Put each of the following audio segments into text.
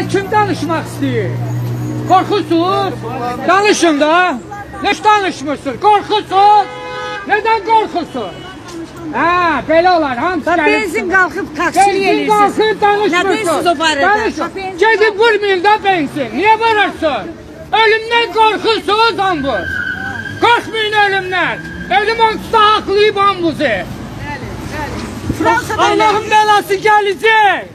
kim danışmak istiyor? Korkusunuz. Danışın da. Ne danışmırsın? Korkusun. Neden korkusun? Ha, böyle olar. Hamısı Benzin kalkıp taksiye Benzin gelirsiniz. kalkıp danışmırsın. Neden siz o barada? Danışın. Gidip vurmayın da benzin. Niye vurursun? Ölümden korkusunuz ambuz. Korkmayın ölümden. Ölüm olsa haklıyım ambuzu. Allah'ın belası gelecek.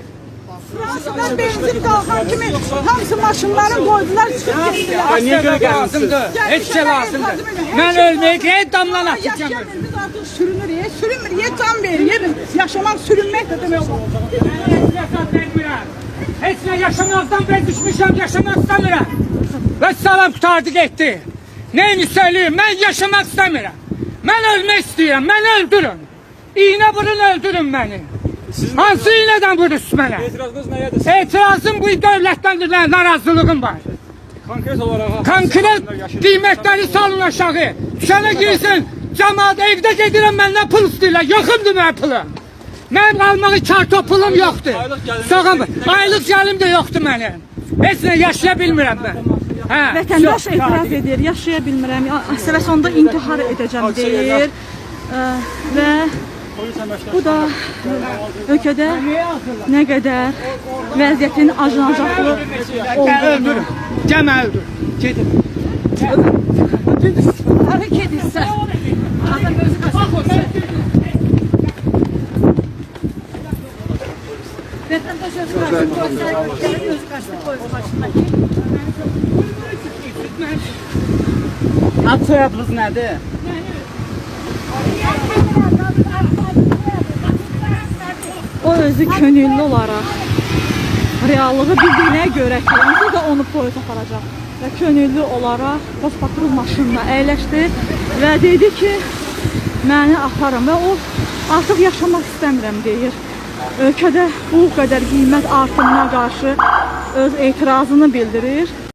Fransa'dan benzin kalkan kimi hamısı maşınların koydular çıkıp gittiler. Niye göre lazımdır? Hiç şey lazımdır. Ben ölmek hep damlan atacağım. Yaşayanımız artık sürünür, sürünmür, can verir. Yaşamak sürünmek de demek olur. Hiç ne yaşamaktan ben düşmüşüm, yaşamak istemiyorum. Ve salam kurtardı gitti. Neyini söyleyeyim, ben yaşamak istemiyorum. Ben ölmek istiyorum, ben öldürün. İğne vurun öldürün beni. Hansı iğneden vurursun bana? Etirazınız nədir? İtirazım bu devletten narazılığım var. Konkret olarak Konkret qiymətləri salın aşağı. Düşənə girsin, cəmaat evdə gedirəm məndən pul istəyirlər. Yoxumdur mən pulum. Mənim almalı kartopulum yoxdur. Aylıq gəlim də yoxdur mənim. Heç nə yaşaya bilmirəm mən. Vətəndaş etiraz edir, yaşaya bilmirəm, və sonunda intihar edəcəm deyir. Və bu da ölkədə nə qədər vəziyyətin acınacaqlı olduğunu. Cəmə öldür. Gedin. Hareket etsə. Vətəndaş özü qaçıb qoysa, özü qaçıb qoysa maşındakı. ad soyadınız nədir? O özü könüllü olaraq reallığı bildiyinə görə ki, onsuz da onu polis aparacaq. Və könüllü olaraq Paspatros maşınına əyləşdi və dedi ki, məni aparın və o artıq yaşamaq istəmirəm deyir. Ölkədə bu qədər qiymət artımına qarşı öz etirazını bildirir.